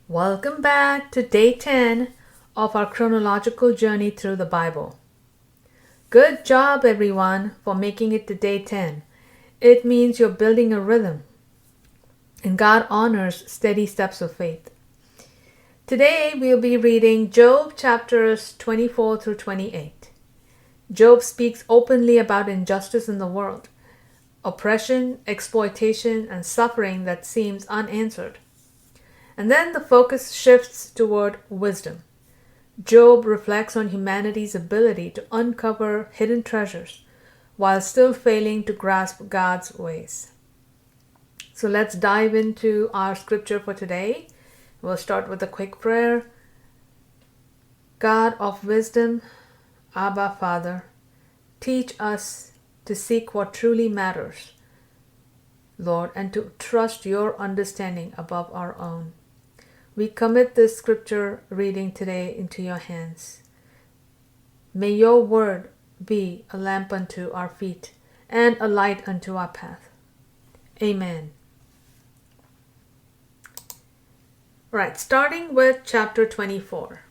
Welcome back to day 10 of our chronological journey through the Bible. Good job, everyone, for making it to day 10. It means you're building a rhythm, and God honors steady steps of faith. Today, we'll be reading Job chapters 24 through 28. Job speaks openly about injustice in the world, oppression, exploitation, and suffering that seems unanswered. And then the focus shifts toward wisdom. Job reflects on humanity's ability to uncover hidden treasures while still failing to grasp God's ways. So let's dive into our scripture for today. We'll start with a quick prayer. God of wisdom, Abba Father, teach us to seek what truly matters, Lord, and to trust your understanding above our own. We commit this scripture reading today into your hands. May your word be a lamp unto our feet and a light unto our path. Amen. Right, starting with chapter 24.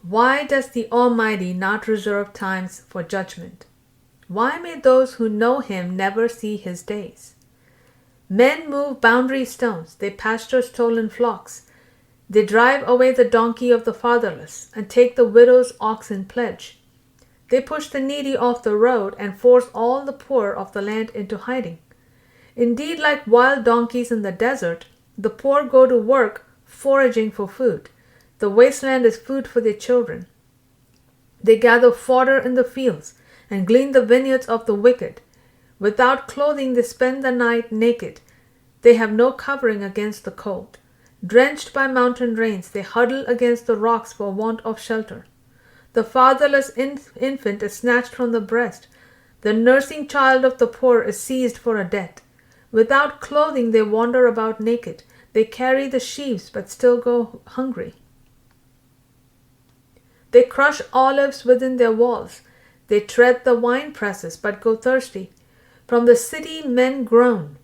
Why does the Almighty not reserve times for judgment? Why may those who know him never see his days? Men move boundary stones, they pasture stolen flocks. They drive away the donkey of the fatherless and take the widow's ox in pledge. They push the needy off the road and force all the poor of the land into hiding. Indeed, like wild donkeys in the desert, the poor go to work foraging for food. The wasteland is food for their children. They gather fodder in the fields and glean the vineyards of the wicked. Without clothing, they spend the night naked. They have no covering against the cold. Drenched by mountain rains, they huddle against the rocks for want of shelter. The fatherless infant is snatched from the breast. The nursing child of the poor is seized for a debt. Without clothing, they wander about naked. They carry the sheaves but still go hungry. They crush olives within their walls. They tread the wine presses but go thirsty. From the city men groan,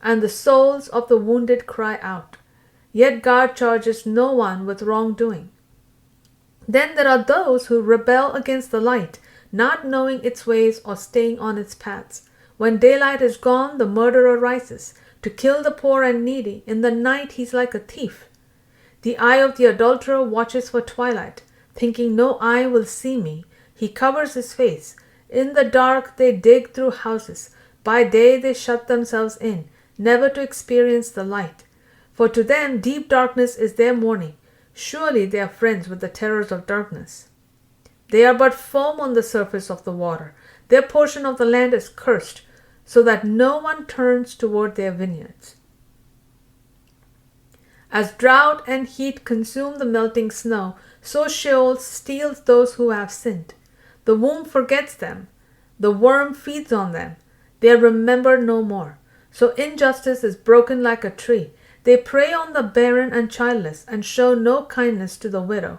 and the souls of the wounded cry out. Yet God charges no one with wrongdoing. Then there are those who rebel against the light, not knowing its ways or staying on its paths. When daylight is gone, the murderer rises, to kill the poor and needy. In the night he's like a thief. The eye of the adulterer watches for twilight, thinking no eye will see me. He covers his face. In the dark they dig through houses. By day they shut themselves in, never to experience the light. For to them deep darkness is their morning. Surely they are friends with the terrors of darkness. They are but foam on the surface of the water. Their portion of the land is cursed, so that no one turns toward their vineyards. As drought and heat consume the melting snow, so Sheol steals those who have sinned. The womb forgets them. The worm feeds on them. They are remembered no more. So injustice is broken like a tree. They prey on the barren and childless and show no kindness to the widow.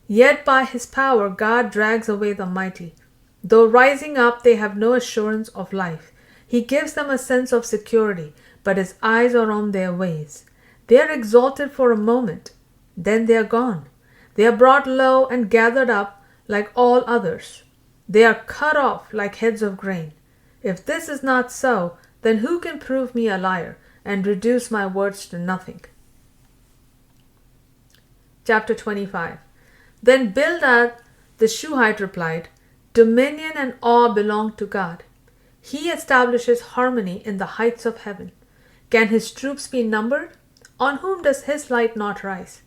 Yet by his power God drags away the mighty. Though rising up, they have no assurance of life. He gives them a sense of security, but his eyes are on their ways. They are exalted for a moment, then they are gone. They are brought low and gathered up like all others. They are cut off like heads of grain. If this is not so, then who can prove me a liar and reduce my words to nothing? Chapter 25. Then Bildad the Shuhite replied, Dominion and awe belong to God. He establishes harmony in the heights of heaven. Can his troops be numbered? On whom does his light not rise?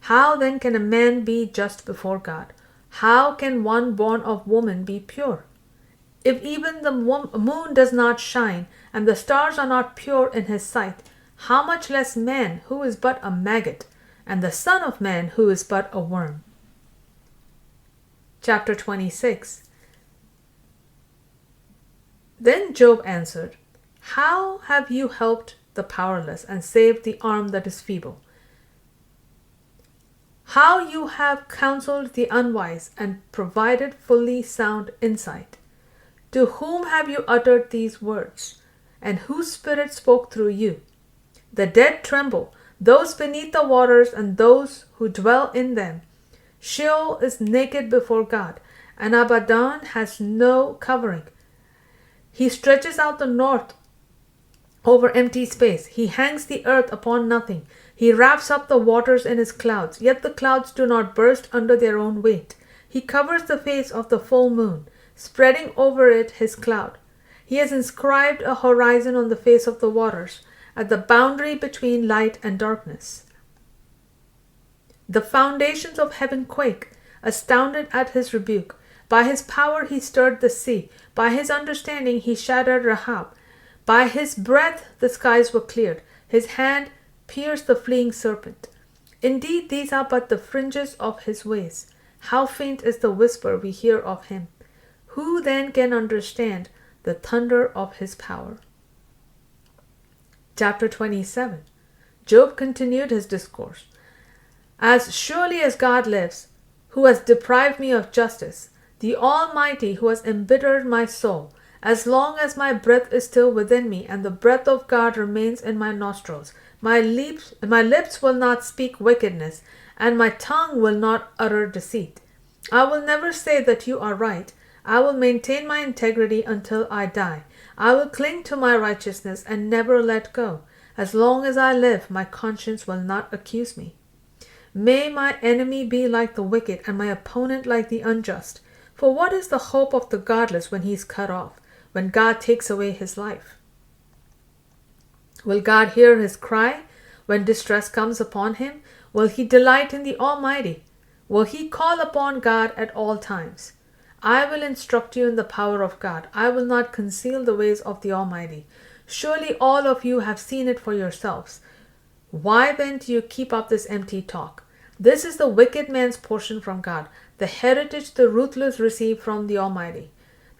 How then can a man be just before God? How can one born of woman be pure? If even the moon does not shine, and the stars are not pure in his sight, how much less man, who is but a maggot, and the son of man, who is but a worm? Chapter 26. Then Job answered, How have you helped the powerless and saved the arm that is feeble? How you have counseled the unwise and provided fully sound insight. To whom have you uttered these words, and whose spirit spoke through you? The dead tremble, those beneath the waters and those who dwell in them. Sheol is naked before God, and Abaddon has no covering. He stretches out the north over empty space. He hangs the earth upon nothing. He wraps up the waters in his clouds, yet the clouds do not burst under their own weight. He covers the face of the full moon, spreading over it his cloud. He has inscribed a horizon on the face of the waters, at the boundary between light and darkness. The foundations of heaven quake, astounded at his rebuke. By his power he stirred the sea. By his understanding he shattered Rahab. By his breath the skies were cleared. His hand pierced the fleeing serpent. Indeed, these are but the fringes of his ways. How faint is the whisper we hear of him. Who then can understand the thunder of his power? Chapter 27. Job continued his discourse. As surely as God lives, who has deprived me of justice, the Almighty who has embittered my soul, as long as my breath is still within me and the breath of God remains in my nostrils, my lips will not speak wickedness, and my tongue will not utter deceit. I will never say that you are right. I will maintain my integrity until I die. I will cling to my righteousness and never let go. As long as I live, my conscience will not accuse me. May my enemy be like the wicked and my opponent like the unjust. For what is the hope of the godless when he is cut off, when God takes away his life? Will God hear his cry when distress comes upon him? Will he delight in the Almighty? Will he call upon God at all times? I will instruct you in the power of God. I will not conceal the ways of the Almighty. Surely all of you have seen it for yourselves. Why then do you keep up this empty talk? This is the wicked man's portion from God, the heritage the ruthless receive from the Almighty.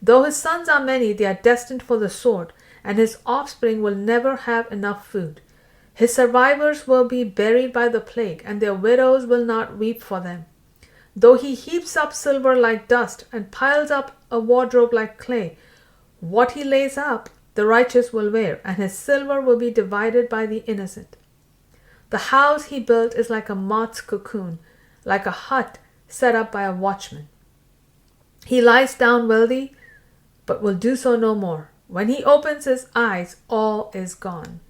Though his sons are many, they are destined for the sword, and his offspring will never have enough food. His survivors will be buried by the plague, and their widows will not weep for them. Though he heaps up silver like dust and piles up a wardrobe like clay, what he lays up, the righteous will wear, and his silver will be divided by the innocent. The house he built is like a moth's cocoon, like a hut set up by a watchman. He lies down wealthy, but will do so no more. When he opens his eyes, all is gone.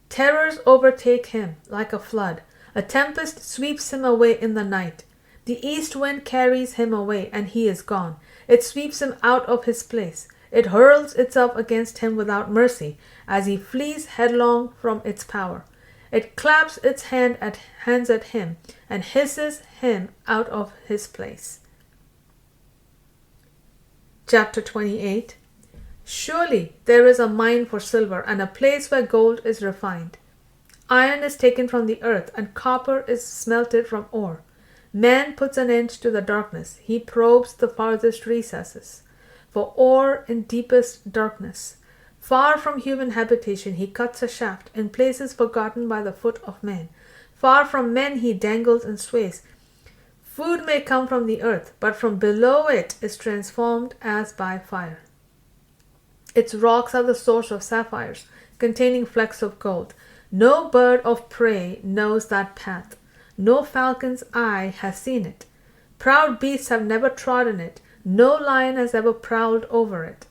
Terrors overtake him like a flood. A tempest sweeps him away in the night. The east wind carries him away, and he is gone. It sweeps him out of his place. It hurls itself against him without mercy, as he flees headlong from its power. It claps its hands at him, and hisses him out of his place. Chapter 28. Surely there is a mine for silver, and a place where gold is refined. Iron is taken from the earth, and copper is smelted from ore. Man puts an end to the darkness. He probes the farthest recesses for ore in deepest darkness. Far from human habitation he cuts a shaft in places forgotten by the foot of man. Far from men he dangles and sways. Food may come from the earth, but from below it is transformed as by fire. Its rocks are the source of sapphires, containing flecks of gold. No bird of prey knows that path. No falcon's eye has seen it. Proud beasts have never trodden it. No lion has ever prowled over it.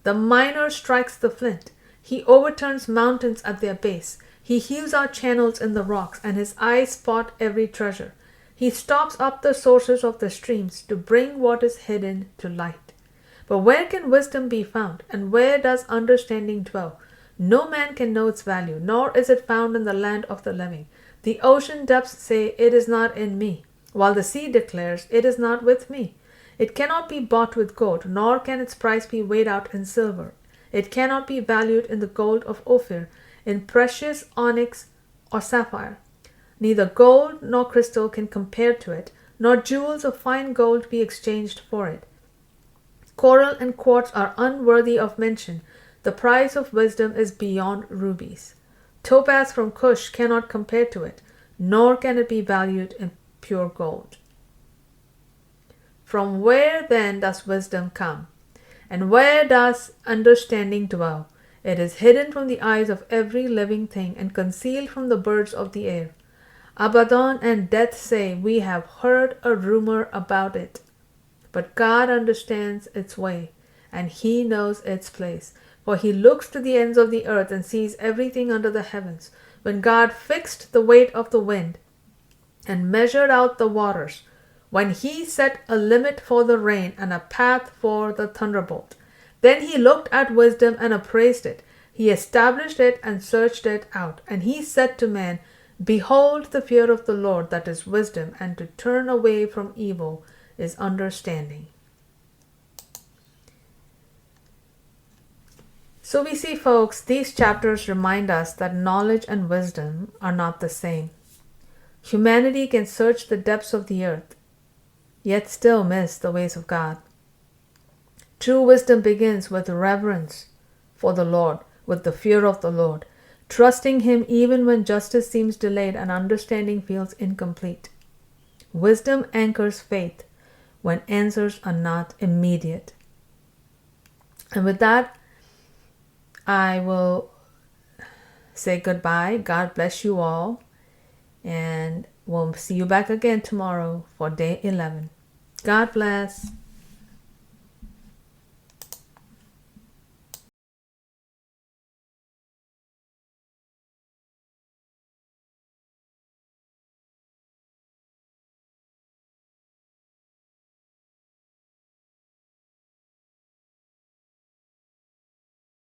The miner strikes the flint. He overturns mountains at their base. He hews out channels in the rocks, and his eyes spot every treasure. He stops up the sources of the streams to bring what is hidden to light. But where can wisdom be found, and where does understanding dwell? No man can know its value, nor is it found in the land of the living. The ocean depths say, "It is not in me," while the sea declares, "It is not with me." It cannot be bought with gold, nor can its price be weighed out in silver. It cannot be valued in the gold of Ophir, in precious onyx or sapphire. Neither gold nor crystal can compare to it, nor jewels of fine gold be exchanged for it. Coral and quartz are unworthy of mention. The price of wisdom is beyond rubies. Topaz from Cush cannot compare to it, nor can it be valued in pure gold. From where then does wisdom come? And where does understanding dwell? It is hidden from the eyes of every living thing and concealed from the birds of the air. Abaddon and death say, we have heard a rumor about it. But God understands its way, and he knows its place. For he looks to the ends of the earth and sees everything under the heavens. When God fixed the weight of the wind and measured out the waters, when he set a limit for the rain and a path for the thunderbolt, then he looked at wisdom and appraised it. He established it and searched it out. And he said to man, behold, the fear of the Lord, that is wisdom, and to turn away from evil is understanding. So we see, folks, these chapters remind us that knowledge and wisdom are not the same. Humanity can search the depths of the earth, yet still miss the ways of God. True wisdom begins with reverence for the Lord, with the fear of the Lord, trusting him even when justice seems delayed and understanding feels incomplete. Wisdom anchors faith when answers are not immediate. And with that, I will say goodbye. God bless you all. And we'll see you back again tomorrow for day 11. God bless.